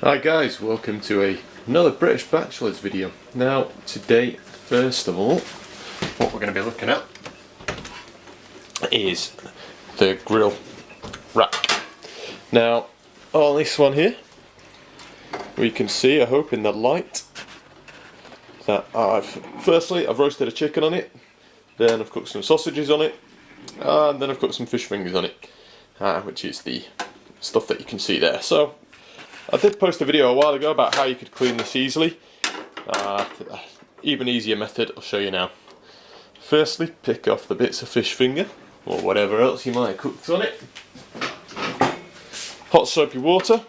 Hi guys, welcome to another British Bachelor's video. Now today, first of all, what we're going to be looking at is the grill rack. Now on this one here, we can see, I hope in the light, that I've roasted a chicken on it, then I've cooked some sausages on it, and then I've cooked some fish fingers on it, which is the stuff that you can see there. So I did post a video a while ago about how you could clean this easily. Even easier method I'll show you now. Firstly, pick off the bits of fish finger or whatever else you might have cooked on it. Hot soapy water.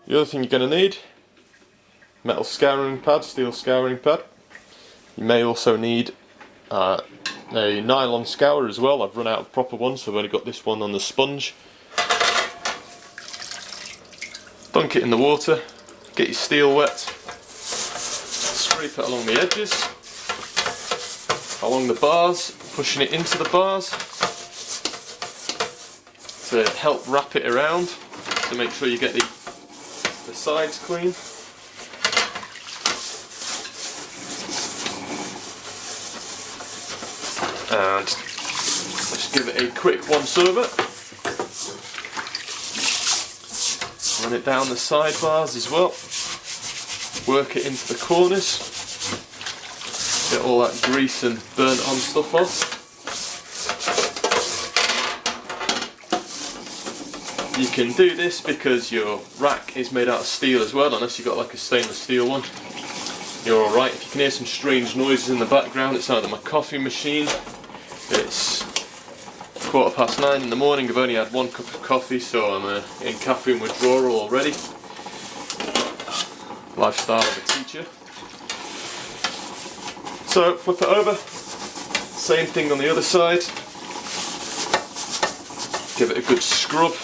The other thing you're going to need, metal scouring pad, steel scouring pad. You may also need a nylon scourer as well. I've run out of proper ones, so I've only got this one on the sponge. Dunk it in the water, get your steel wet, scrape it along the edges, along the bars, pushing it into the bars to help wrap it around to make sure you get the sides clean. And just give it a quick once over. Run it down the side bars as well. Work it into the corners. Get all that grease and burnt on stuff off. You can do this because your rack is made out of steel as well, unless you've got like a stainless steel one. You're alright. If you can hear some strange noises in the background, it's either my coffee machine. It's 9:15 in the morning, I've only had one cup of coffee, so I'm in caffeine withdrawal already. Lifestyle of a teacher. So flip it over, same thing on the other side. Give it a good scrub.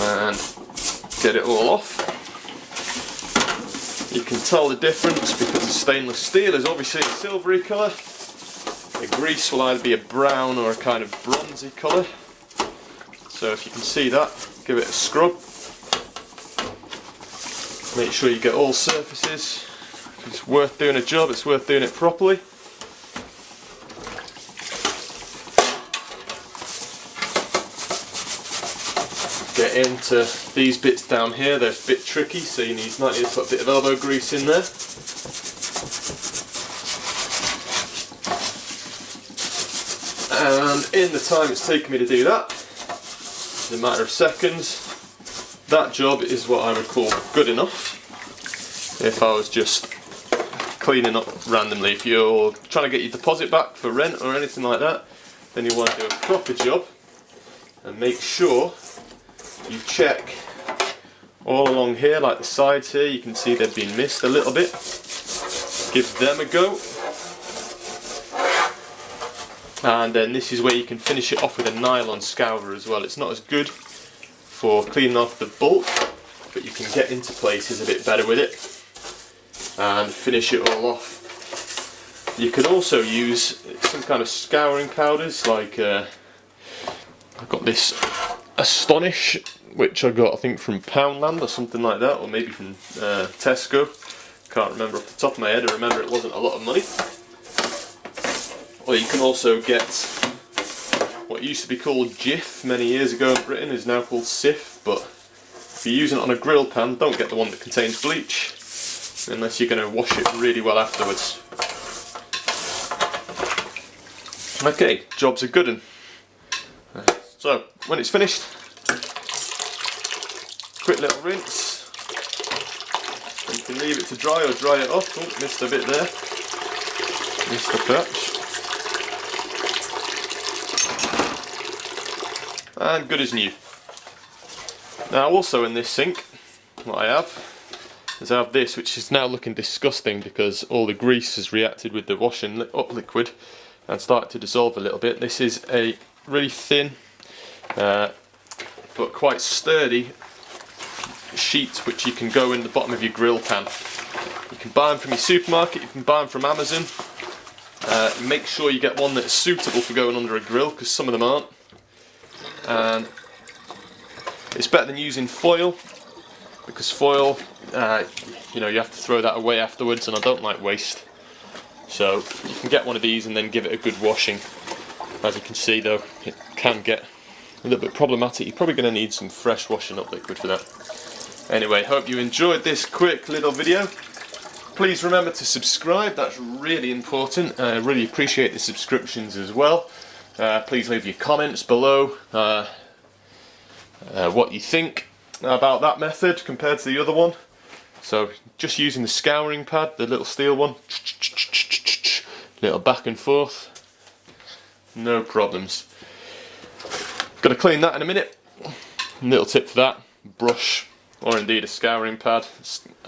And get it all off. You can tell the difference because the stainless steel is obviously a silvery colour. The grease will either be a brown or a kind of bronzy colour. So if you can see that, give it a scrub. Make sure you get all surfaces. If it's worth doing a job, it's worth doing it properly. Get into these bits down here, they're a bit tricky, so you might need to put a bit of elbow grease in there. And in the time it's taken me to do that, in a matter of seconds, that job is what I would call good enough. If I was just cleaning up randomly, if you're trying to get your deposit back for rent or anything like that, then you want to do a proper job and make sure you check all along here, like the sides here, you can see they've been missed a little bit. Give them a go. And then this is where you can finish it off with a nylon scourer as well. It's not as good for cleaning off the bulk, but you can get into places a bit better with it and finish it all off. You can also use some kind of scouring powders, like I've got this Astonish, which I got I think from Poundland or something like that, or maybe from Tesco. Can't remember off the top of my head. I remember it wasn't a lot of money. Or you can also get what used to be called Jif many years ago in Britain, is now called Sif, but if you're using it on a grill pan, don't get the one that contains bleach, unless you're going to wash it really well afterwards. Okay, job's a good one. So, when it's finished, quick little rinse. You can leave it to dry or dry it off. Oh, missed a bit there. Missed the patch. And good as new. Now also in this sink, what I have is I have this, which is now looking disgusting because all the grease has reacted with the washing up liquid and started to dissolve a little bit. This is a really thin but quite sturdy sheet which you can go in the bottom of your grill pan. You can buy them from your supermarket, you can buy them from Amazon. Make sure you get one that's suitable for going under a grill, because some of them aren't. And it's better than using foil, because foil, you know, you have to throw that away afterwards, and I don't like waste. So you can get one of these and then give it a good washing. As you can see though, it can get a little bit problematic. You're probably going to need some fresh washing up liquid for that. Anyway, hope you enjoyed this quick little video. Please remember to subscribe, that's really important. I really appreciate the subscriptions as well. Please leave your comments below what you think about that method compared to the other one. So just using the scouring pad, the little steel one, little back and forth, no problems. Gonna clean that in a minute. Little tip for that, brush or indeed a scouring pad,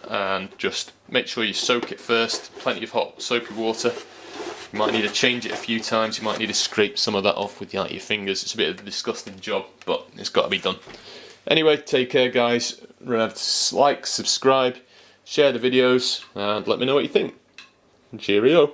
and just make sure you soak it first, plenty of hot soapy water. You might need to change it a few times, you might need to scrape some of that off with your fingers. It's a bit of a disgusting job, but it's got to be done. Anyway, take care guys, remember to like, subscribe, share the videos, and let me know what you think. Cheerio.